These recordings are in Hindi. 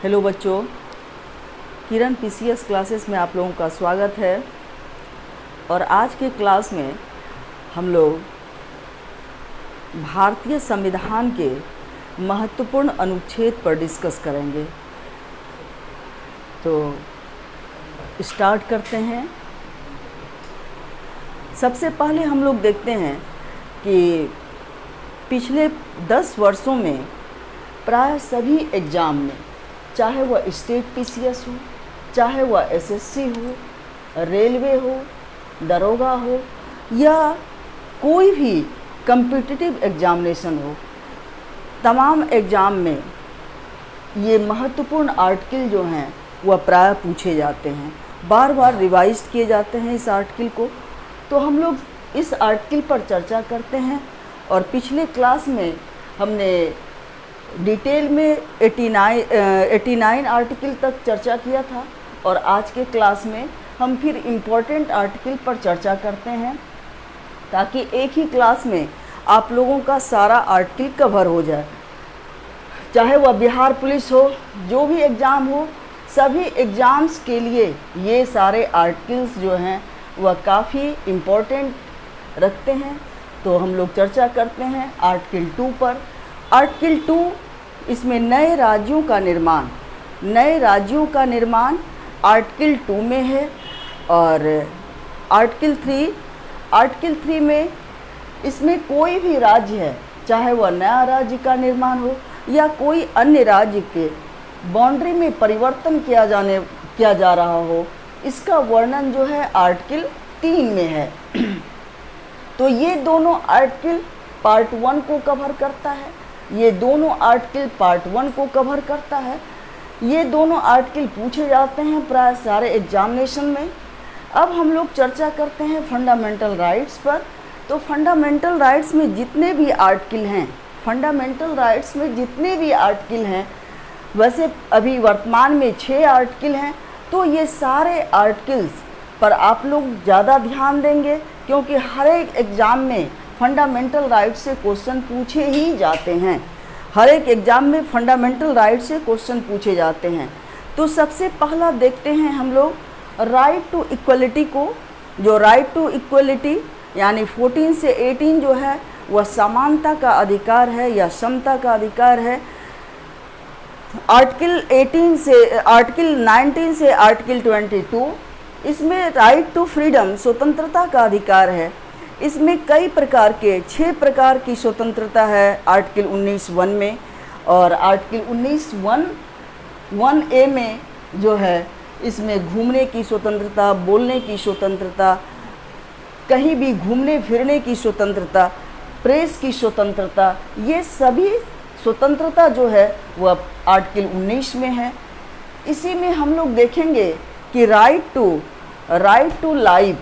हेलो बच्चों, किरण पीसीएस क्लासेस में आप लोगों का स्वागत है। और आज के क्लास में हम लोग भारतीय संविधान के महत्वपूर्ण अनुच्छेद पर डिस्कस करेंगे। तो स्टार्ट करते हैं। सबसे पहले हम लोग देखते हैं कि पिछले 10 वर्षों में प्राय सभी एग्ज़ाम में, चाहे वह स्टेट पीसीएस हो, चाहे वह एसएससी हो, रेलवे हो, दरोगा हो या कोई भी कम्पिटिटिव एग्जामिनेशन हो, तमाम एग्ज़ाम में ये महत्वपूर्ण आर्टिकल जो हैं वह प्राय पूछे जाते हैं, बार बार रिवाइज किए जाते हैं इस आर्टिकल को। तो हम लोग इस आर्टिकल पर चर्चा करते हैं। और पिछले क्लास में हमने डिटेल में 89 आर्टिकल तक चर्चा किया था और आज के क्लास में हम फिर इम्पोर्टेंट आर्टिकल पर चर्चा करते हैं ताकि एक ही क्लास में आप लोगों का सारा आर्टिकल कवर हो जाए। चाहे वह बिहार पुलिस हो, जो भी एग्ज़ाम हो, सभी एग्ज़ाम्स के लिए ये सारे आर्टिकल्स जो हैं वह काफ़ी इम्पोर्टेंट रखते हैं। तो हम लोग चर्चा करते हैं आर्टिकल 2 पर। आर्टिकल 2, इसमें नए राज्यों का निर्माण आर्टिकल 2 में है। और आर्टिकल 3 में इसमें कोई भी राज्य है, चाहे वह नया राज्य का निर्माण हो या कोई अन्य राज्य के बाउंड्री में परिवर्तन किया जा रहा हो, इसका वर्णन जो है आर्टिकल 3 में है। तो ये दोनों आर्टिकल पार्ट 1 को कवर करता है, ये दोनों आर्टिकल पार्ट 1 को कवर करता है। ये दोनों आर्टिकल पूछे जाते हैं प्राय सारे एग्जामिनेशन में। अब हम लोग चर्चा करते हैं फंडामेंटल राइट्स पर। तो फंडामेंटल राइट्स में जितने भी आर्टिकल हैं, वैसे अभी वर्तमान में 6 आर्टिकल हैं। तो ये सारे आर्टिकल्स पर आप लोग ज़्यादा ध्यान देंगे क्योंकि हर एक एग्ज़ाम में फंडामेंटल राइट से क्वेश्चन पूछे ही जाते हैं। हर एक एग्ज़ाम में फंडामेंटल राइट से क्वेश्चन पूछे जाते हैं। तो सबसे पहला देखते हैं हम लोग राइट टू इक्वलिटी को। जो राइट टू इक्वलिटी यानी 14 से 18 जो है वह समानता का अधिकार है या समता का अधिकार है। आर्टिकल 19 से आर्टिकल 22, इसमें राइट टू फ्रीडम, स्वतंत्रता का अधिकार है। इसमें कई प्रकार के 6 प्रकार की स्वतंत्रता है आर्टिकल 19(1) में। और आर्टिकल 19(1)(1)(a) में जो है इसमें घूमने की स्वतंत्रता, बोलने की स्वतंत्रता, कहीं भी घूमने फिरने की स्वतंत्रता, प्रेस की स्वतंत्रता, ये सभी स्वतंत्रता जो है वह आर्टिकल 19 में है। इसी में हम लोग देखेंगे कि राइट टू लाइफ,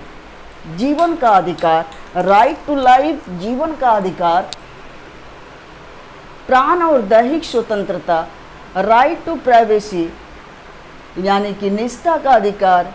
जीवन का अधिकार, राइट टू लाइफ, जीवन का अधिकार, प्राण और दैहिक स्वतंत्रता, राइट टू प्राइवेसी यानी कि निष्ठा का अधिकार,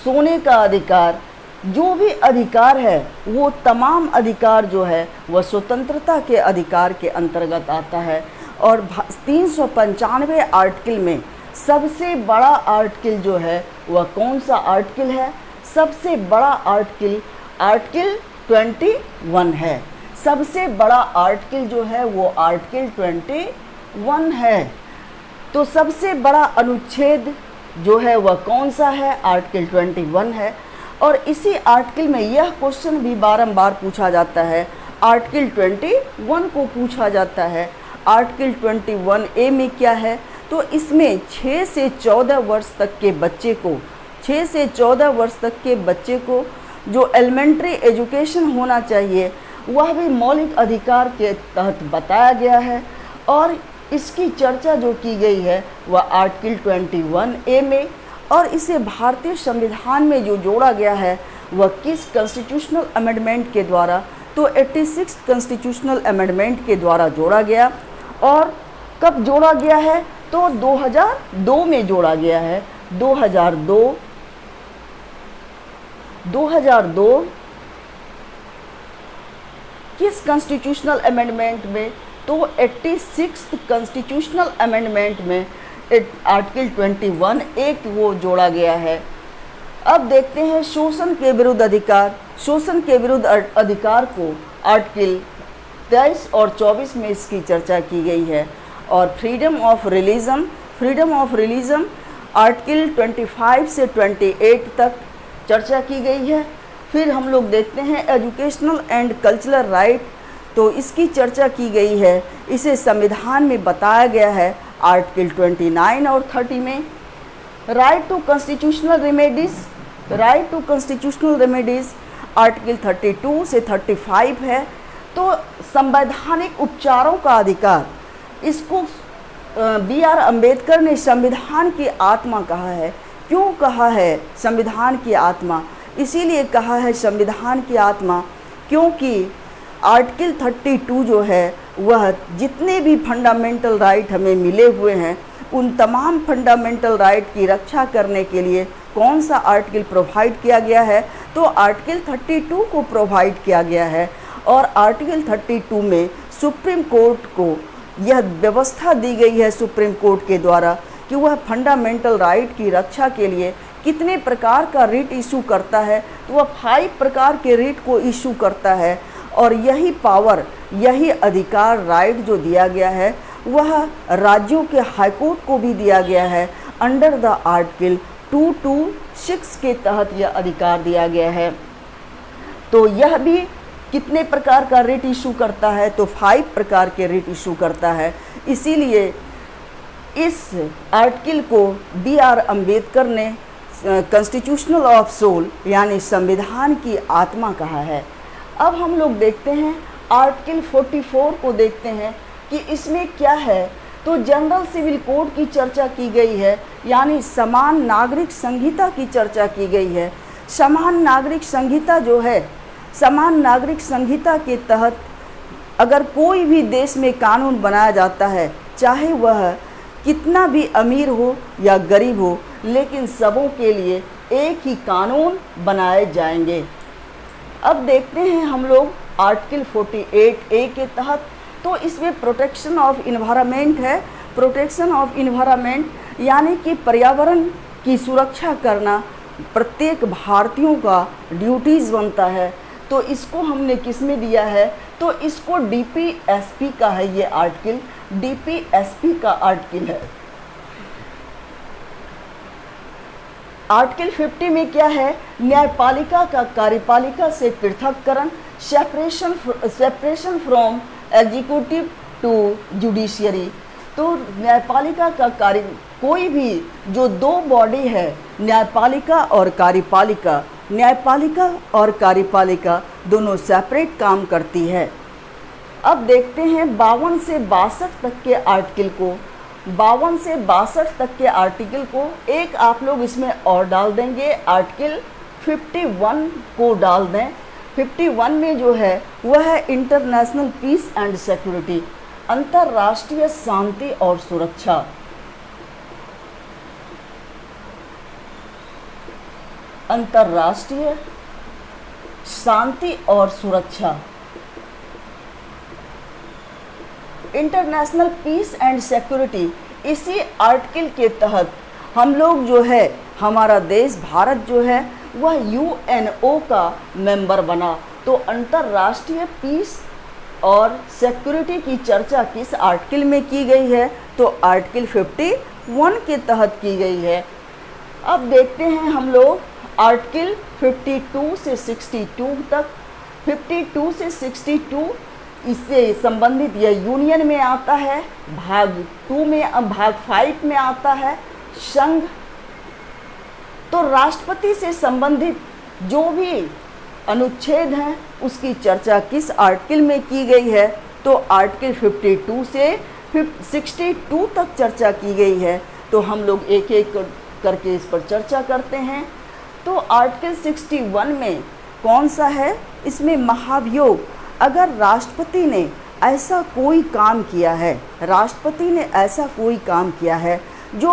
सोने का अधिकार, जो भी अधिकार है वो तमाम अधिकार जो है वह स्वतंत्रता के अधिकार के अंतर्गत आता है। और 395 आर्टिकल में सबसे बड़ा आर्टिकल जो है वह कौन सा आर्टिकल है? सबसे बड़ा आर्टिकल आर्टिकल 21 है। सबसे बड़ा आर्टिकल जो है वो आर्टिकल 21 है। तो सबसे बड़ा अनुच्छेद जो है वह कौन सा है? आर्टिकल 21 है। और इसी आर्टिकल में यह क्वेश्चन भी बारंबार पूछा जाता है, आर्टिकल 21 को पूछा जाता है। आर्टिकल 21(a) में क्या है? तो इसमें 6 से 14 वर्ष तक के बच्चे को जो एलिमेंट्री एजुकेशन होना चाहिए वह भी मौलिक अधिकार के तहत बताया गया है। और इसकी चर्चा जो की गई है वह आर्टिकल 21(a) में। और इसे भारतीय संविधान में जो जोड़ा गया है वह किस कॉन्स्टिट्यूशनल अमेंडमेंट के द्वारा? तो 86 कॉन्स्टिट्यूशनल अमेंडमेंट के द्वारा जोड़ा गया। और कब जोड़ा गया है? तो 2002 में जोड़ा गया है। 2002 किस कॉन्स्टिट्यूशनल अमेंडमेंट में? तो 86 कॉन्स्टिट्यूशनल अमेंडमेंट में आर्टिकल 21 एक वो जोड़ा गया है। अब देखते हैं शोषण के विरुद्ध अधिकार। शोषण के विरुद्ध अधिकार को आर्टिकल 23 और 24 में इसकी चर्चा की गई है। और फ्रीडम ऑफ रिलीजन आर्टिकल 25 से 28 तक चर्चा की गई है। फिर हम लोग देखते हैं एजुकेशनल एंड कल्चरल राइट, तो इसकी चर्चा की गई है। इसे संविधान में बताया गया है आर्टिकल 29 और 30 में। Right to constitutional remedies article 32 से 35 है। तो संवैधानिक उपचारों का अधिकार, इसको B.R. अम्बेडकर ने संविधान की आत्मा कहा है। क्यों कहा है संविधान की आत्मा? इसीलिए कहा है संविधान की आत्मा क्योंकि आर्टिकल 32 जो है वह जितने भी फंडामेंटल राइट हमें मिले हुए हैं उन तमाम फंडामेंटल राइट की रक्षा करने के लिए कौन सा आर्टिकल प्रोवाइड किया गया है? तो आर्टिकल 32 को प्रोवाइड किया गया है। और आर्टिकल 32 में सुप्रीम कोर्ट को यह व्यवस्था दी गई है सुप्रीम कोर्ट के द्वारा कि वह फंडामेंटल राइट की रक्षा के लिए कितने प्रकार का रिट इशू करता है। तो वह 5 प्रकार के रिट को इशू करता है। और यही पावर, यही अधिकार, राइट जो दिया गया है वह राज्यों के हाईकोर्ट को भी दिया गया है। अंडर द आर्टिकल 226 के तहत यह अधिकार दिया गया है। तो यह भी कितने प्रकार का रिट इशू करता है? तो 5 प्रकार के रिट इशू करता है। इसीलिए इस आर्टिकल को B.R. अम्बेडकर ने कॉन्स्टिट्यूशनल ऑफ सोल यानी संविधान की आत्मा कहा है। अब हम लोग देखते हैं आर्टिकल 44 को देखते हैं कि इसमें क्या है। तो जनरल सिविल कोड की चर्चा की गई है, यानी समान नागरिक संहिता की चर्चा की गई है। समान नागरिक संहिता जो है, समान नागरिक संहिता के तहत अगर कोई भी देश में कानून बनाया जाता है, चाहे वह कितना भी अमीर हो या गरीब हो, लेकिन सबों के लिए एक ही कानून बनाए जाएंगे। अब देखते हैं हम लोग आर्टिकल 48A के तहत, तो इसमें प्रोटेक्शन ऑफ इन्वायरमेंट है। प्रोटेक्शन ऑफ इन्वायरमेंट यानी कि पर्यावरण की सुरक्षा करना प्रत्येक भारतीयों का ड्यूटीज़ बनता है। तो इसको हमने किस में दिया है? तो इसको DPSP का है, ये आर्टिकल DPSP का आर्टिकल है। आर्टिकल 50 में क्या है? न्यायपालिका का कार्यपालिका से पृथककरण, separation from executive to judiciary. तो न्यायपालिका का कार्य, कोई भी जो 2 बॉडी है, न्यायपालिका और कार्यपालिका, न्यायपालिका और कार्यपालिका दोनों सेपरेट काम करती है। अब देखते हैं 52 से 62 तक के आर्टिकल को। 52 से 62 तक के आर्टिकल को एक आप लोग इसमें और डाल देंगे, आर्टिकल 51 को डाल दें। 51 में जो है वह है इंटरनेशनल पीस एंड सिक्योरिटी, अंतर्राष्ट्रीय शांति और सुरक्षा। अंतर्राष्ट्रीय शांति और सुरक्षा, इंटरनेशनल पीस एंड सिक्योरिटी। इसी आर्टिकल के तहत हम लोग जो है, हमारा देश भारत जो है वह UNO का मेंबर बना। तो अंतर्राष्ट्रीय पीस और सिक्योरिटी की चर्चा किस आर्टिकल में की गई है? तो आर्टिकल 51 के तहत की गई है। अब देखते हैं हम लोग आर्टिकल 52 से 62 तक। 52 से 62 इससे संबंधित यह यूनियन में आता है, भाग 2 में, अब भाग 5 में आता है संघ। तो राष्ट्रपति से संबंधित जो भी अनुच्छेद हैं उसकी चर्चा किस आर्टिकल में की गई है? तो आर्टिकल 52 से 62 तक चर्चा की गई है। तो हम लोग एक एक करके इस पर चर्चा करते हैं। तो आर्टिकल 61 में कौन सा है? इसमें महाभियोग। अगर राष्ट्रपति ने ऐसा कोई काम किया है, राष्ट्रपति ने ऐसा कोई काम किया है जो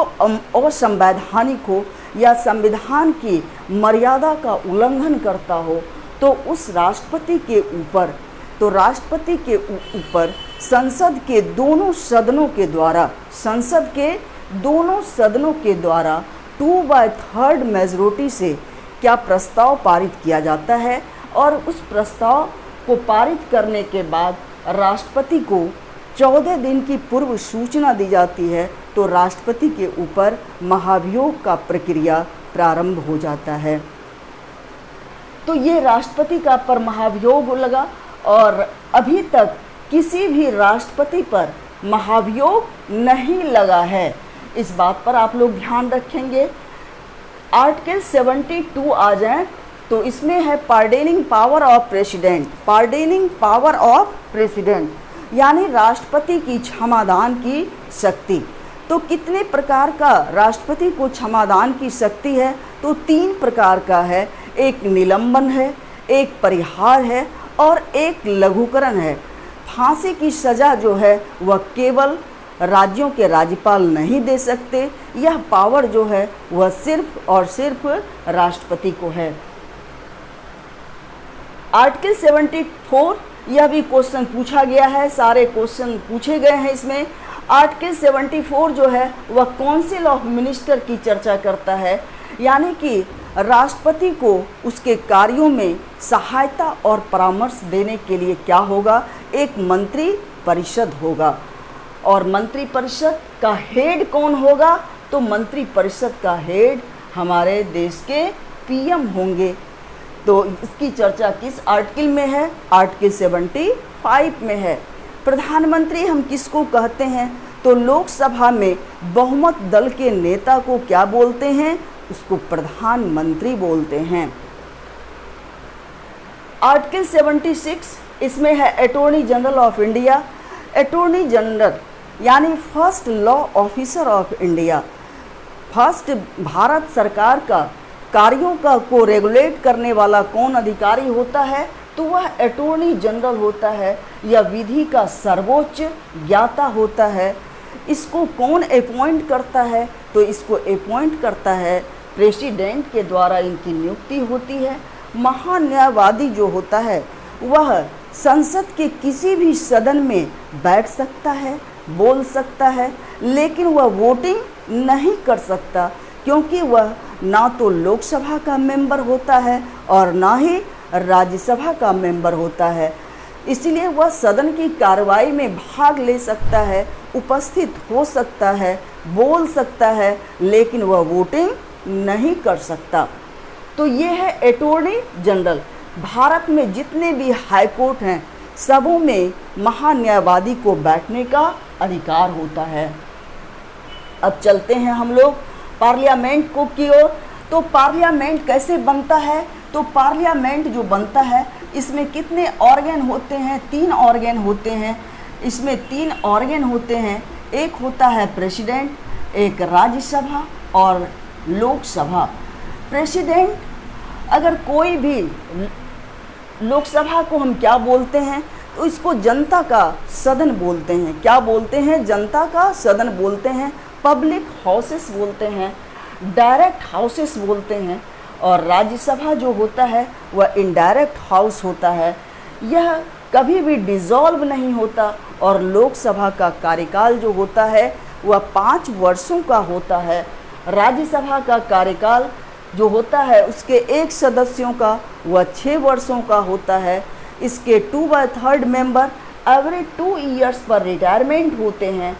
असंवैधानिक हो या संविधान की मर्यादा का उल्लंघन करता हो, तो उस राष्ट्रपति के ऊपर, तो राष्ट्रपति के ऊपर संसद के दोनों सदनों के द्वारा, संसद के दोनों सदनों के द्वारा 2/3 मेजॉरिटी से क्या प्रस्ताव पारित किया जाता है और उस प्रस्ताव को पारित करने के बाद राष्ट्रपति को 14 दिन की पूर्व सूचना दी जाती है, तो राष्ट्रपति के ऊपर महाभियोग का प्रक्रिया प्रारंभ हो जाता है। तो ये राष्ट्रपति का पर महाभियोग लगा और अभी तक किसी भी राष्ट्रपति पर महाभियोग नहीं लगा है। इस बात पर आप लोग ध्यान रखेंगे। आर्टिकल 72 आ जाए तो इसमें है pardoning power of president. Pardoning power of president यानी राष्ट्रपति की क्षमादान की शक्ति। तो कितने प्रकार का राष्ट्रपति को क्षमादान की शक्ति है? तो 3 प्रकार का है। एक निलंबन है, एक परिहार है और एक लघुकरण है। फांसी की सज़ा जो है वह केवल राज्यों के राज्यपाल नहीं दे सकते, यह पावर जो है वह सिर्फ और सिर्फ राष्ट्रपति को है। आर्टिकल 74 यह भी क्वेश्चन पूछा गया है, सारे क्वेश्चन पूछे गए हैं इसमें। आर्टिकल 74 जो है वह काउंसिल ऑफ मिनिस्टर की चर्चा करता है, यानी कि राष्ट्रपति को उसके कार्यों में सहायता और परामर्श देने के लिए क्या होगा? एक मंत्री परिषद होगा। और मंत्री परिषद का हेड कौन होगा? तो मंत्री परिषद का हेड हमारे देश के पीएम होंगे। तो इसकी चर्चा किस आर्टिकल में है? आर्टिकल 75 में है। प्रधानमंत्री हम किसको कहते हैं? तो लोकसभा में बहुमत दल के नेता को क्या बोलते हैं? उसको प्रधानमंत्री बोलते हैं। आर्टिकल 76 इसमें है attorney general of India. Attorney general यानी first law officer of India. First Bharat सरकार का कार्यों का को रेगुलेट करने वाला कौन अधिकारी होता है? तो वह अटॉर्नी जनरल होता है। यह विधि का सर्वोच्च ज्ञाता होता है। इसको कौन अपॉइंट करता है? तो इसको अपॉइंट करता है प्रेसिडेंट के द्वारा, इनकी नियुक्ति होती है। महान्यायवादी जो होता है वह संसद के किसी भी सदन में बैठ सकता है, बोल सकता है, लेकिन वह वोटिंग नहीं कर सकता, क्योंकि वह ना तो लोकसभा का मेंबर होता है और ना ही राज्यसभा का मेंबर होता है। इसलिए वह सदन की कार्रवाई में भाग ले सकता है, उपस्थित हो सकता है, बोल सकता है, लेकिन वह वोटिंग नहीं कर सकता। तो ये है अटॉर्नी जनरल। भारत में जितने भी हाई कोर्ट हैं सबों में महान्यायवादी को बैठने का अधिकार होता है। अब चलते हैं हम लोग पार्लियामेंट को की ओर। तो पार्लियामेंट कैसे बनता है? तो पार्लियामेंट जो बनता है इसमें कितने ऑर्गन होते हैं? 3 ऑर्गन होते हैं। इसमें 3 ऑर्गन होते हैं। एक होता है प्रेसिडेंट, एक राज्यसभा और लोकसभा। प्रेसिडेंट, अगर कोई भी लोकसभा को हम क्या बोलते हैं? तो इसको जनता का सदन बोलते हैं। क्या बोलते हैं? जनता का सदन बोलते हैं। पब्लिक हाउसेस बोलते हैं, डायरेक्ट हाउसेस बोलते हैं। और राज्यसभा जो होता है वह इनडायरेक्ट हाउस होता है। यह कभी भी डिसॉल्व नहीं होता। और लोकसभा का कार्यकाल जो होता है वह 5 वर्षों का होता है। राज्यसभा का कार्यकाल जो होता है उसके एक सदस्यों का वह 6 वर्षों का होता है। इसके 2/3 मेंबर एवरी 2 ईयर्स पर रिटायरमेंट होते हैं।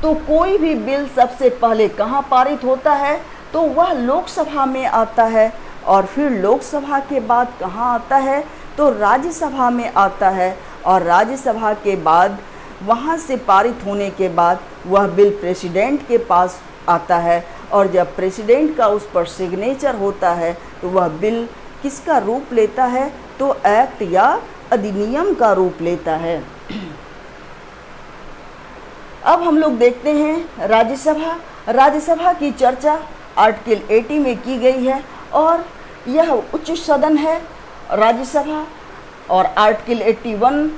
तो कोई भी बिल सबसे पहले कहाँ पारित होता है? तो वह लोकसभा में आता है। और फिर लोकसभा के बाद कहाँ आता है? तो राज्यसभा में आता है। और राज्यसभा के बाद वहाँ से पारित होने के बाद वह बिल प्रेसिडेंट के पास आता है। और जब प्रेसिडेंट का उस पर सिग्नेचर होता है तो वह बिल किसका रूप लेता है? तो एक्ट या अधिनियम का रूप लेता है। अब हम लोग देखते हैं राज्यसभा। राज्यसभा की चर्चा आर्टिकल 80 में की गई है और यह उच्च सदन है राज्यसभा। और आर्टिकल 81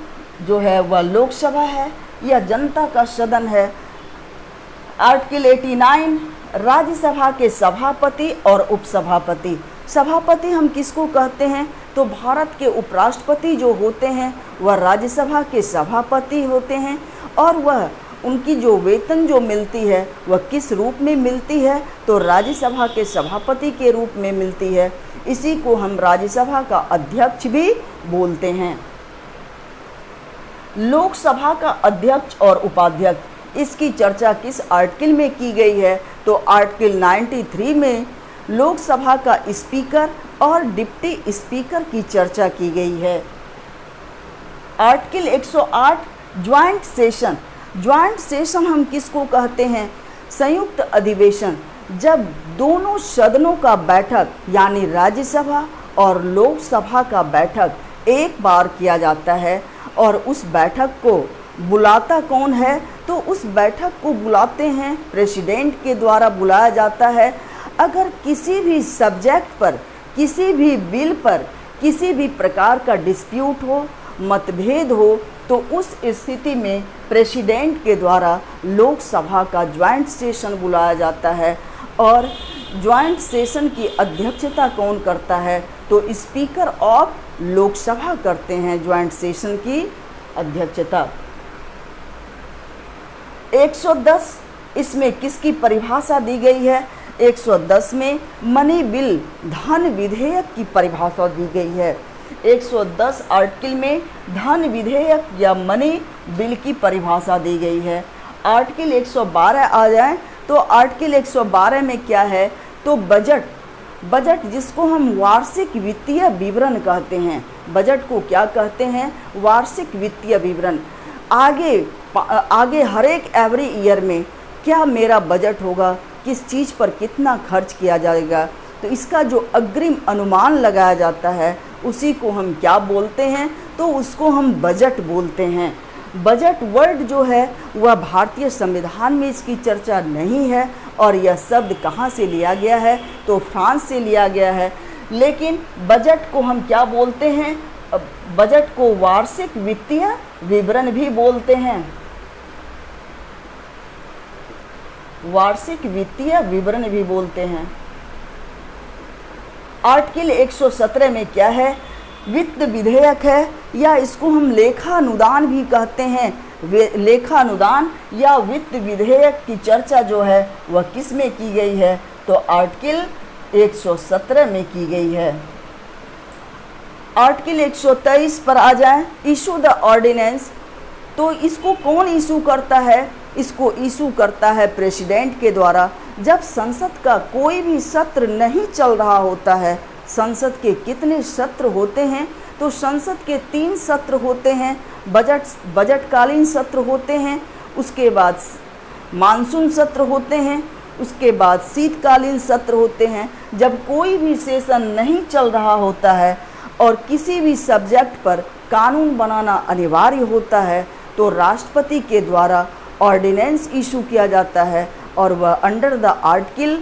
जो है वह लोकसभा है, यह जनता का सदन है। आर्टिकल 89 राज्यसभा के सभापति और उपसभापति। सभापति हम किसको कहते हैं? तो भारत के उपराष्ट्रपति जो होते हैं वह राज्यसभा के सभापति होते हैं। और वह उनकी जो वेतन जो मिलती है वह किस रूप में मिलती है, तो राज्यसभा के सभापति के रूप में मिलती है। इसी को हम राज्यसभा का अध्यक्ष भी बोलते हैं। लोकसभा का अध्यक्ष और उपाध्यक्ष, इसकी चर्चा किस आर्टिकल में की गई है, तो आर्टिकल 93 में लोकसभा का स्पीकर और डिप्टी स्पीकर की चर्चा की गई है। Article 108 joint session. Joint session हम किसको कहते हैं? संयुक्त अधिवेशन, जब दोनों सदनों का बैठक यानी राज्यसभा और लोकसभा का बैठक एक बार किया जाता है और उस बैठक को बुलाता कौन है, तो उस बैठक को बुलाते हैं प्रेसिडेंट के द्वारा बुलाया जाता है। अगर किसी भी सब्जेक्ट पर, किसी भी बिल पर किसी भी प्रकार का डिस्प्यूट हो, मतभेद हो, तो उस स्थिति में प्रेसिडेंट के द्वारा लोकसभा का ज्वाइंट सेशन बुलाया जाता है। और ज्वाइंट सेशन की अध्यक्षता कौन करता है, तो स्पीकर ऑफ लोकसभा करते हैं ज्वाइंट सेशन की अध्यक्षता। 110 इसमें किसकी परिभाषा दी गई है? 110 में मनी बिल, धन विधेयक की परिभाषा दी गई है। 110 आर्टिकल में धन विधेयक या मनी बिल की परिभाषा दी गई है। आर्टिकल 112 आ जाए तो आर्टिकल 112 में क्या है, तो बजट। बजट जिसको हम वार्षिक वित्तीय विवरण कहते हैं। बजट को क्या कहते हैं? वार्षिक वित्तीय विवरण। आगे हर एक एवरी ईयर में क्या मेरा बजट होगा, किस चीज़ पर कितना खर्च किया जाएगा, तो इसका जो अग्रिम अनुमान लगाया जाता है उसी को हम क्या बोलते हैं, तो उसको हम बजट बोलते हैं। बजट वर्ड जो है वह भारतीय संविधान में इसकी चर्चा नहीं है। और यह शब्द कहाँ से लिया गया है, तो फ्रांस से लिया गया है। लेकिन बजट को हम क्या बोलते हैं? बजट को वार्षिक वित्तीय विवरण भी बोलते हैं। वार्षिक वित्तीय विवरण भी बोलते हैं। आर्टिकल 117 में क्या है? वित्त विधेयक है, या इसको हम लेखानुदान भी कहते हैं। लेखानुदान या वित्त विधेयक की चर्चा जो है वह किस में की गई है, तो आर्टिकल 117 में की गई है। आर्टिकल 123 पर आ जाए, इशू द ऑर्डिनेंस। तो इसको कौन इशू करता है? इसको इशू करता है प्रेसिडेंट के द्वारा। जब संसद का कोई भी सत्र नहीं चल रहा होता है, संसद के कितने सत्र होते हैं, तो संसद के 3 सत्र होते हैं। बजटकालीन सत्र होते हैं, उसके बाद मानसून सत्र होते हैं, उसके बाद शीतकालीन सत्र होते हैं। जब कोई भी सेशन नहीं चल रहा होता है और किसी भी सब्जेक्ट पर कानून बनाना अनिवार्य होता है, तो राष्ट्रपति के द्वारा ऑर्डिनेंस इशू किया जाता है और वह अंडर द आर्टिकल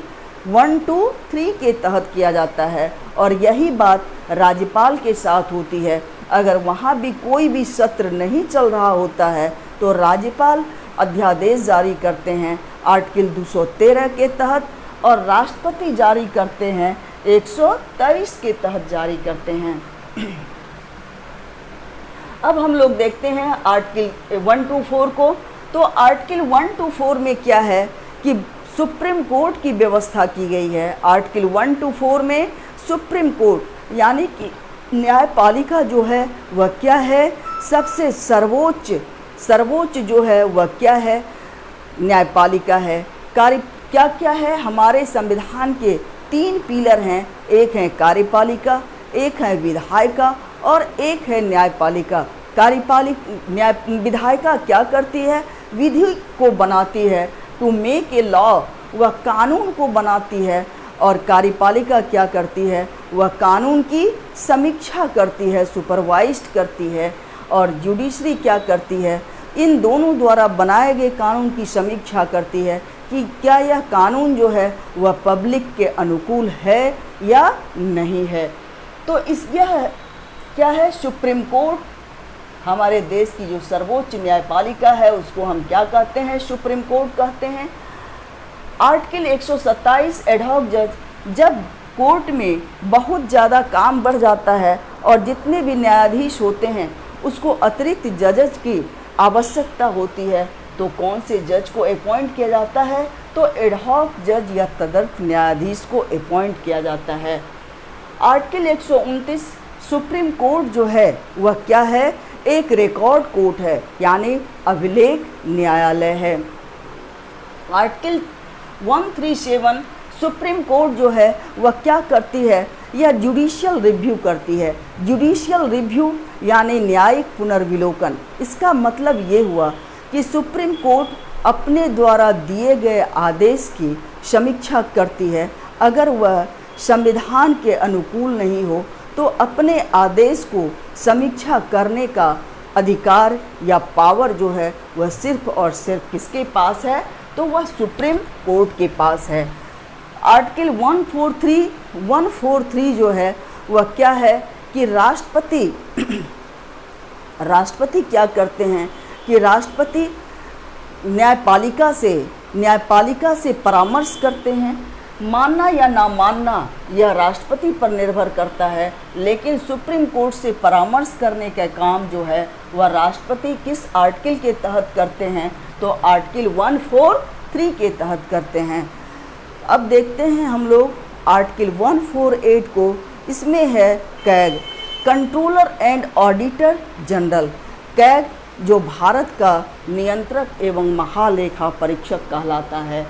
123 के तहत किया जाता है। और यही बात राज्यपाल के साथ होती है। अगर वहाँ भी कोई भी सत्र नहीं चल रहा होता है तो राज्यपाल अध्यादेश जारी करते हैं आर्टिकल 213 के तहत, और राष्ट्रपति जारी करते हैं 123 के तहत जारी करते हैं। अब हम लोग देखते हैं आर्टिकल 124 को। तो आर्टिकल 124 में क्या है कि सुप्रीम कोर्ट की व्यवस्था की गई है। आर्टिकल 124 में सुप्रीम कोर्ट यानी कि न्यायपालिका जो है वह क्या है, सबसे सर्वोच्च जो है वह क्या है, न्यायपालिका है। कार्य क्या है, हमारे संविधान के 3 पिलर हैं। एक है कार्यपालिका, एक है विधायिका और एक है न्यायपालिका। विधायिका क्या करती है? विधि को बनाती है, टू मेक ए लॉ, वह कानून को बनाती है। और कार्यपालिका क्या करती है? वह कानून की समीक्षा करती है, सुपरवाइज्ड करती है। और जुडिशरी क्या करती है? इन दोनों द्वारा बनाए गए कानून की समीक्षा करती है कि क्या यह कानून जो है वह पब्लिक के अनुकूल है या नहीं है। तो यह क्या है? सुप्रीम कोर्ट हमारे देश की जो सर्वोच्च न्यायपालिका है उसको हम क्या कहते हैं? सुप्रीम कोर्ट कहते हैं। आर्टिकल 127 एडहॉक जज, जब कोर्ट में बहुत ज़्यादा काम बढ़ जाता है और जितने भी न्यायाधीश होते हैं उसको अतिरिक्त जजेस की आवश्यकता होती है, तो कौन से जज को अपॉइंट किया जाता है? तो एडहॉक जज या तदर्थ न्यायाधीश को अपॉइंट किया जाता है। आर्टिकल 129 सुप्रीम कोर्ट जो है वह क्या है? एक रिकॉर्ड कोर्ट है, यानी अभिलेख न्यायालय है। आर्टिकल 137 सुप्रीम कोर्ट जो है वह क्या करती है? यह जुडिशियल रिव्यू करती है। जुडिशियल रिव्यू यानी न्यायिक पुनर्विलोकन। इसका मतलब ये हुआ कि सुप्रीम कोर्ट अपने द्वारा दिए गए आदेश की समीक्षा करती है। अगर वह संविधान के अनुकूल नहीं हो तो अपने आदेश को समीक्षा करने का अधिकार या पावर जो है वह सिर्फ और सिर्फ किसके पास है? तो वह सुप्रीम कोर्ट के पास है। आर्टिकल 143 जो है वह क्या है कि राष्ट्रपति क्या करते हैं कि राष्ट्रपति न्यायपालिका से परामर्श करते हैं। मानना या ना मानना यह राष्ट्रपति पर निर्भर करता है, लेकिन सुप्रीम कोर्ट से परामर्श करने का काम जो है वह राष्ट्रपति किस आर्टिकल के तहत करते हैं? तो आर्टिकल 143 के तहत करते हैं। अब देखते हैं हम लोग आर्टिकल 148 को। इसमें है CAG, controller and auditor general. CAG जो भारत का नियंत्रक एवं महालेखा परीक्षक कहलाता है।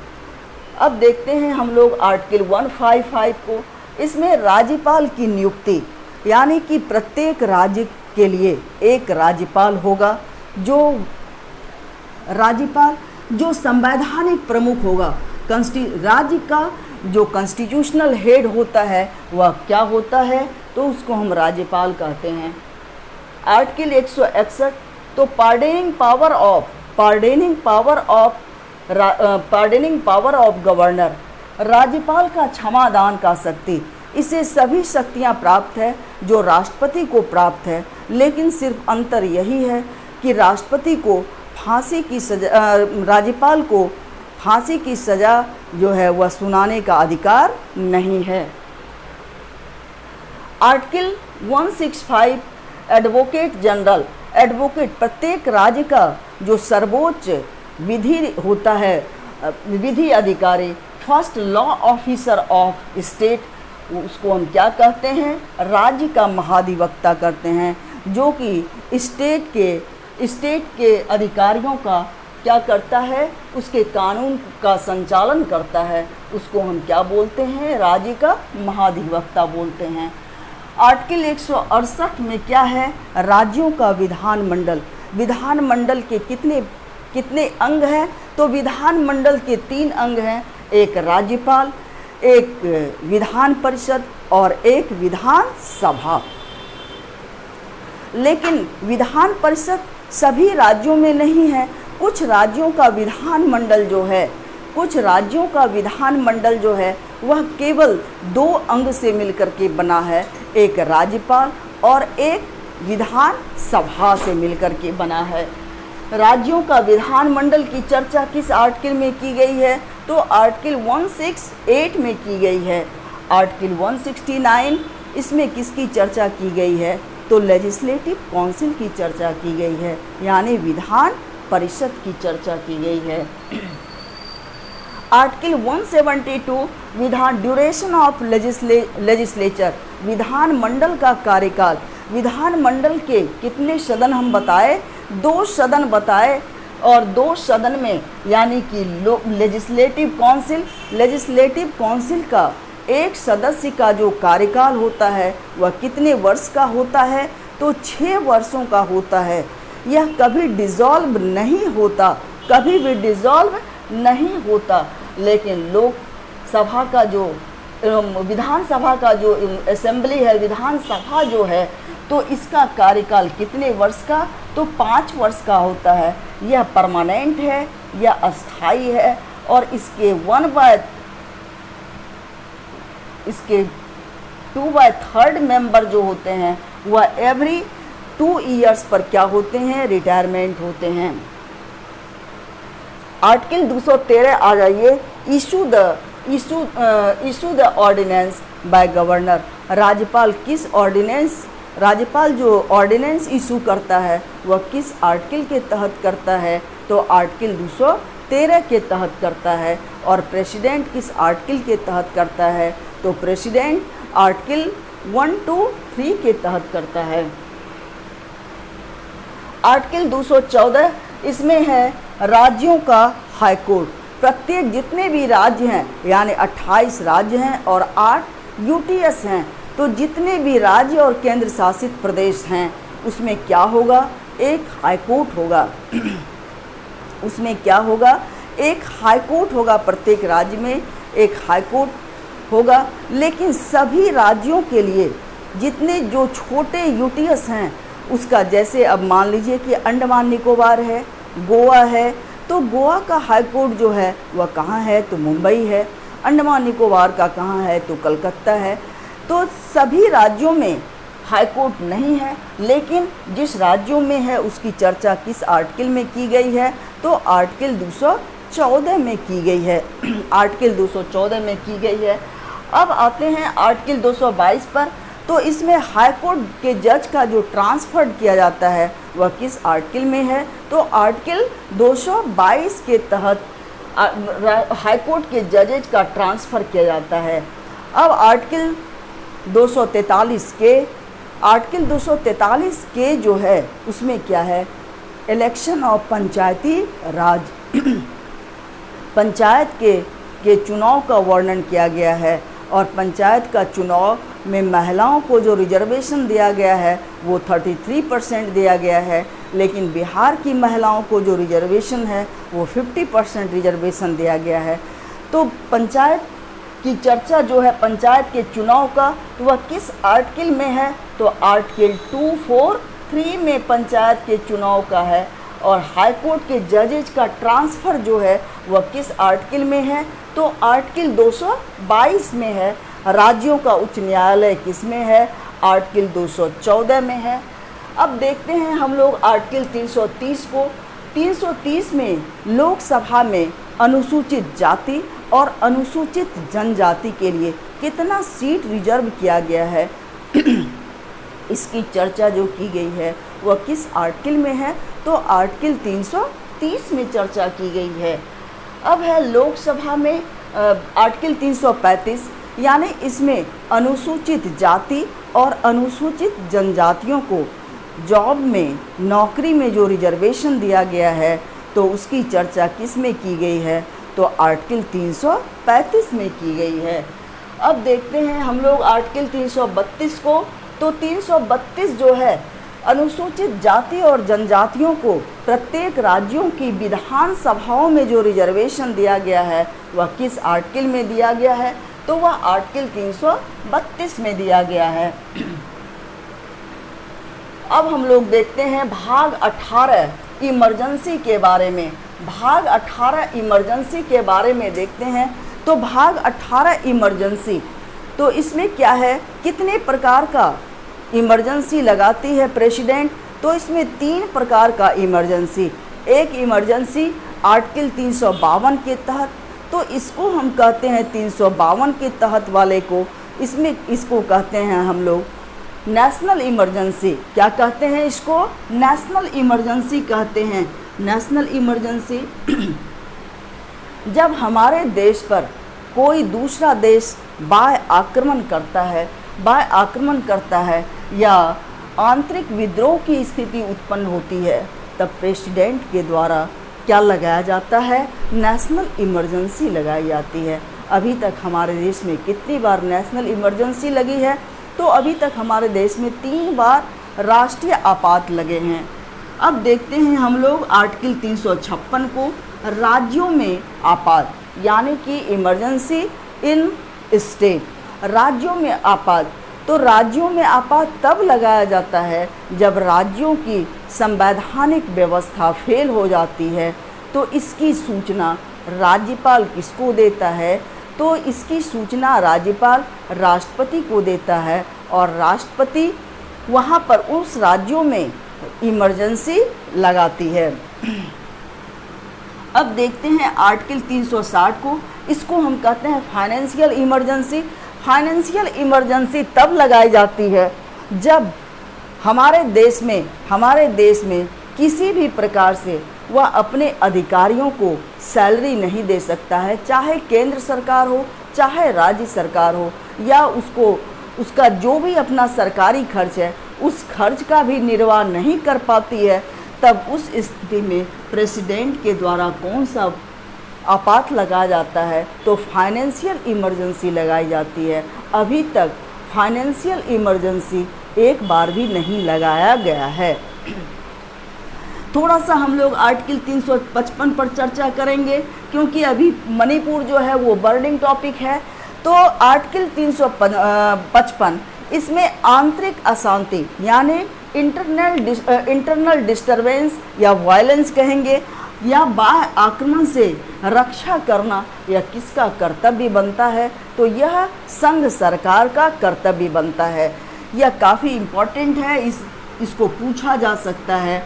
अब देखते हैं हम लोग आर्टिकल 155 को। इसमें राज्यपाल की नियुक्ति, यानी कि प्रत्येक राज्य के लिए एक राज्यपाल होगा। जो संवैधानिक प्रमुख होगा। राज्य का जो कॉन्स्टिट्यूशनल हेड होता है वह क्या होता है? तो उसको हम राज्यपाल कहते हैं। आर्टिकल 161 तो पार्डनिंग पावर ऑफ गवर्नर, राज्यपाल का क्षमादान का शक्ति। इसे सभी शक्तियां प्राप्त है जो राष्ट्रपति को प्राप्त है, लेकिन सिर्फ अंतर यही है कि राज्यपाल को फांसी की सज़ा जो है वह सुनाने का अधिकार नहीं है। Article 165 advocate general. एडवोकेट प्रत्येक राज्य का जो सर्वोच्च विधि होता है, विधि अधिकारी, first law officer of state, उसको हम क्या कहते हैं? राज्य का महाधिवक्ता करते हैं, जो कि स्टेट के अधिकारियों का क्या करता है? उसके कानून का संचालन करता है। उसको हम क्या बोलते हैं? राज्य का महाधिवक्ता बोलते हैं। आर्टिकल 168 में क्या है? राज्यों का विधानमंडल। विधानमंडल के कितने अंग हैं? तो विधानमंडल के 3 अंग हैं, एक राज्यपाल, एक विधान परिषद और एक विधान सभा। लेकिन विधान परिषद सभी राज्यों में नहीं है। कुछ राज्यों का विधानमंडल जो है वह केवल 2 अंग से मिलकर के बना है, एक राज्यपाल और एक विधान सभा से मिलकर के बना है। राज्यों का विधानमंडल की चर्चा किस आर्टिकल में की गई है? तो आर्टिकल 168 में की गई है। आर्टिकल 169 इसमें किसकी चर्चा की गई है? तो लेजिस्लेटिव काउंसिल की चर्चा की गई है, यानी विधान परिषद की चर्चा की गई है। आर्टिकल 172 ड्यूरेशन ऑफ लेजिस्लेचर, विधानमंडल का कार्यकाल। विधानमंडल के कितने सदन हम बताए? 2 सदन बताए, और 2 सदन में यानी कि लेजिस्लेटिव काउंसिल का एक सदस्य का जो कार्यकाल होता है वह कितने वर्ष का होता है? तो 6 वर्षों का होता है। यह कभी डिसॉल्व नहीं होता, लेकिन लोकसभा का जो विधानसभा का जो असेंबली है, विधानसभा जो है, तो इसका कार्यकाल कितने वर्ष का? तो 5 वर्ष का होता है। यह परमानेंट है या अस्थाई है, और इसके 2/3 मेंबर जो होते हैं वह एवरी 2 ईयर्स पर क्या होते हैं? रिटायरमेंट होते हैं। आर्टिकल 213 आ जाइए। Issue the ordinance by governor. राज्यपाल किस ऑर्डिनेंस राज्यपाल जो ऑर्डिनेंस इशू करता है वह किस आर्टिकल के तहत करता है, तो आर्टिकल 213 के तहत करता है। और प्रेसिडेंट किस आर्टिकल के तहत करता है, तो प्रेसिडेंट आर्टिकल 1, 2, 3 के तहत करता है। आर्टिकल 214 इसमें है राज्यों का हाई कोर्ट। प्रत्येक जितने भी राज्य हैं, यानी 28 राज्य हैं और 8 यूटीएस हैं, तो जितने भी राज्य और केंद्र शासित प्रदेश हैं उसमें क्या होगा, एक हाई कोर्ट होगा। उसमें क्या होगा, एक हाई कोर्ट होगा। प्रत्येक राज्य में एक हाई कोर्ट होगा। लेकिन सभी राज्यों के लिए जितने जो छोटे यूटीएस हैं उसका, जैसे अब मान लीजिए कि अंडमान निकोबार है, गोवा है, तो गोवा का हाई कोर्ट जो है वह कहाँ है, तो मुंबई है। अंडमान निकोबार का कहाँ है, तो कलकत्ता है। तो सभी राज्यों में हाई कोर्ट नहीं है, लेकिन जिस राज्यों में है उसकी चर्चा किस आर्टिकल में की गई है, तो आर्टिकल 214 में की गई है। आर्टिकल 214 में की गई है। अब आते हैं आर्टिकल 222 पर। तो इसमें हाई कोर्ट के जज का जो ट्रांसफ़र किया जाता है वह किस आर्टिकल में है, तो आर्टिकल 222 के तहत हाई कोर्ट के जजेज का ट्रांसफ़र किया जाता है। अब आर्टिकल 243 के जो है उसमें क्या है, इलेक्शन ऑफ पंचायती राज पंचायत के चुनाव का वर्णन किया गया है। और पंचायत का चुनाव में महिलाओं को जो रिजर्वेशन दिया गया है वो 33% दिया गया है, लेकिन बिहार की महिलाओं को जो रिजर्वेशन है वो 50% रिजर्वेशन दिया गया है। तो पंचायत की चर्चा जो है पंचायत के चुनाव का, तो वह किस आर्टिकल में है, तो आर्टिकल 243 में पंचायत के चुनाव का है। और हाई कोर्ट के जजेज का ट्रांसफ़र जो है वह किस आर्टिकल में है, तो आर्टिकल 222 में है। राज्यों का उच्च न्यायालय किस में है, आर्टिकल 214 में है। अब देखते हैं हम लोग आर्टिकल 330 को। 330 में लोकसभा में अनुसूचित जाति और अनुसूचित जनजाति के लिए कितना सीट रिजर्व किया गया है इसकी चर्चा जो की गई है वह किस आर्टिकल में है, तो आर्टिकल 330 में चर्चा की गई है। अब है लोकसभा में आर्टिकल 335, यानी इसमें अनुसूचित जाति और अनुसूचित जनजातियों को जॉब में, नौकरी में जो रिजर्वेशन दिया गया है तो उसकी चर्चा किस में की गई है, तो आर्टिकल 335 में की गई है। अब देखते हैं हम लोग आर्टिकल 332 को। तो 332 जो है अनुसूचित जाति और जनजातियों को प्रत्येक राज्यों की विधान सभाओं में जो रिजर्वेशन दिया गया है वह किस आर्टिकल में दिया गया है, तो वह आर्टिकल 332 में दिया गया है। अब हम लोग देखते हैं भाग 18 इमरजेंसी के बारे में। भाग 18 इमरजेंसी के बारे में देखते हैं। तो भाग 18 इमरजेंसी, तो इसमें क्या है, कितने प्रकार का इमरजेंसी लगाती है प्रेसिडेंट, तो इसमें 3 प्रकार का इमरजेंसी। एक इमरजेंसी आर्टिकल 352 के तहत, तो इसको हम कहते हैं 352 के तहत वाले को, इसको कहते हैं हम लोग नेशनल इमरजेंसी। क्या कहते हैं इसको, नेशनल इमरजेंसी कहते हैं। नेशनल इमरजेंसी जब हमारे देश पर कोई दूसरा देश बाह्य आक्रमण करता है या आंतरिक विद्रोह की स्थिति उत्पन्न होती है, तब प्रेसिडेंट के द्वारा क्या लगाया जाता है, नेशनल इमरजेंसी लगाई जाती है। अभी तक हमारे देश में कितनी बार नेशनल इमरजेंसी लगी है, तो अभी तक हमारे देश में 3 बार राष्ट्रीय आपात लगे हैं। अब देखते हैं हम लोग आर्टिकल 356 को, राज्यों में आपात, यानी कि इमरजेंसी इन स्टेट, राज्यों में आपात। तो राज्यों में आपात तब लगाया जाता है जब राज्यों की संवैधानिक व्यवस्था फेल हो जाती है, तो इसकी सूचना राज्यपाल किसको देता है, तो इसकी सूचना राज्यपाल राष्ट्रपति को देता है और राष्ट्रपति वहाँ पर उस राज्यों में इमरजेंसी लगाती है। अब देखते हैं आर्टिकल 360 को, इसको हम कहते हैं फाइनेंशियल इमरजेंसी। फाइनेंशियल इमरजेंसी तब लगाई जाती है जब हमारे देश में किसी भी प्रकार से वह अपने अधिकारियों को सैलरी नहीं दे सकता है, चाहे केंद्र सरकार हो चाहे राज्य सरकार हो, या उसका जो भी अपना सरकारी खर्च है उस खर्च का भी निर्वाह नहीं कर पाती है, तब उस स्थिति में प्रेसिडेंट के द्वारा कौन सा आपात लगाया जाता है, तो फाइनेंशियल इमरजेंसी लगाई जाती है। अभी तक फाइनेंशियल इमरजेंसी एक बार भी नहीं लगाया गया है। थोड़ा सा हम लोग आर्टिकल 355 पर चर्चा करेंगे, क्योंकि अभी मणिपुर जो है वो बर्निंग टॉपिक है। तो आर्टिकल 355 इसमें आंतरिक अशांति यानी इंटरनल डिस्टरबेंस या वायलेंस कहेंगे, या बाह्य आक्रमण से रक्षा करना यह किसका कर्तव्य बनता है, तो यह संघ सरकार का कर्तव्य बनता है। यह काफ़ी इम्पोर्टेंट है, इसको पूछा जा सकता है।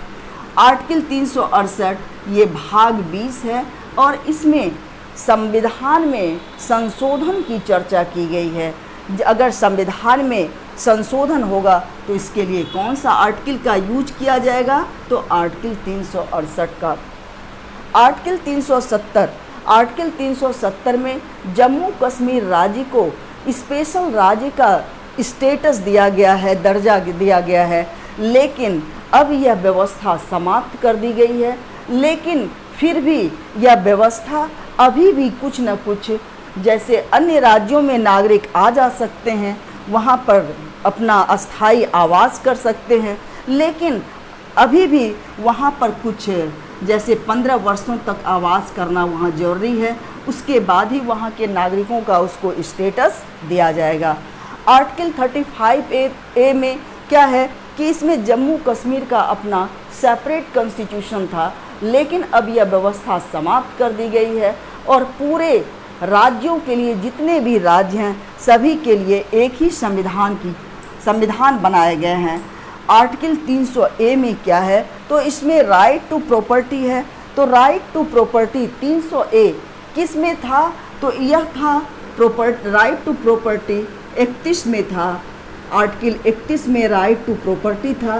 आर्टिकल 368 ये भाग 20 है और इसमें संविधान में संशोधन की चर्चा की गई है। अगर संविधान में संशोधन होगा तो इसके लिए कौन सा आर्टिकल का यूज किया जाएगा, तो आर्टिकल 368 का। आर्टिकल 370 में जम्मू कश्मीर राज्य को स्पेशल राज्य का स्टेटस दिया गया है, दर्जा दिया गया है, लेकिन अब यह व्यवस्था समाप्त कर दी गई है। लेकिन फिर भी यह व्यवस्था अभी भी कुछ न कुछ, जैसे अन्य राज्यों में नागरिक आ जा सकते हैं, वहाँ पर अपना अस्थायी आवास कर सकते हैं, लेकिन अभी भी वहाँ पर कुछ, जैसे 15 वर्षों तक आवास करना वहाँ ज़रूरी है, उसके बाद ही वहाँ के नागरिकों का उसको स्टेटस दिया जाएगा। आर्टिकल 35A में क्या है कि इसमें जम्मू कश्मीर का अपना सेपरेट कॉन्स्टिट्यूशन था, लेकिन अब यह व्यवस्था समाप्त कर दी गई है और पूरे राज्यों के लिए, जितने भी राज्य हैं सभी के लिए एक ही संविधान बनाए गए हैं। आर्टिकल 300A में क्या है, तो इसमें राइट टू प्रॉपर्टी है। तो राइट टू प्रॉपर्टी 300A किस में था, तो यह था राइट टू प्रॉपर्टी 31 में था। आर्टिकल 31 में राइट टू प्रॉपर्टी था।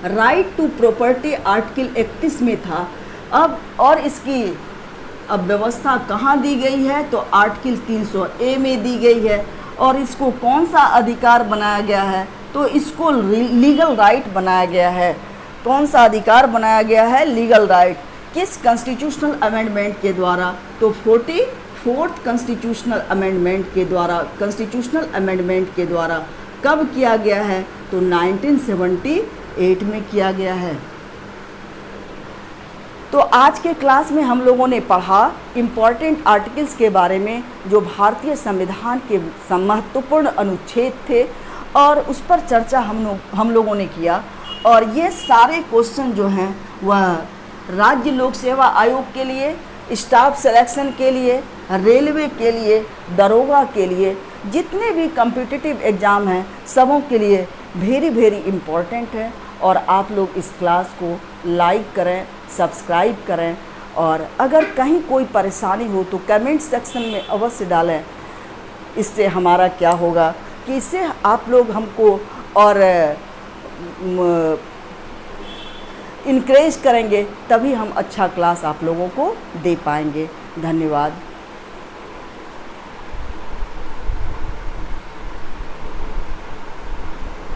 राइट टू प्रॉपर्टी आर्टिकल 31 में था। अब और इसकी अब व्यवस्था कहाँ दी गई है, तो आर्टिकल 300A में दी गई है। और इसको कौन सा अधिकार बनाया गया है, तो इसको लीगल राइट बनाया गया है। कौन सा अधिकार बनाया गया है, लीगल राइट। किस कॉन्स्टिट्यूशनल अमेंडमेंट के द्वारा, तो 44th कॉन्स्टिट्यूशनल अमेंडमेंट के द्वारा। कब किया गया है, तो 1978 में किया गया है। तो आज के क्लास में हम लोगों ने पढ़ा इम्पॉर्टेंट आर्टिकल्स के बारे में, जो भारतीय संविधान के महत्वपूर्ण अनुच्छेद थे, और उस पर चर्चा हम लोगों ने किया। और ये सारे क्वेश्चन जो हैं वह राज्य लोक सेवा आयोग के लिए, स्टाफ सिलेक्शन के लिए, रेलवे के लिए, दरोगा के लिए, जितने भी कॉम्पिटिटिव एग्ज़ाम हैं सबों के लिए वेरी इम्पॉर्टेंट है। और आप लोग इस क्लास को लाइक करें, सब्सक्राइब करें, और अगर कहीं कोई परेशानी हो तो कमेंट सेक्शन में अवश्य डालें। इससे हमारा क्या होगा कि इससे आप लोग हमको और इनकरेज करेंगे, तभी हम अच्छा क्लास आप लोगों को दे पाएंगे। धन्यवाद।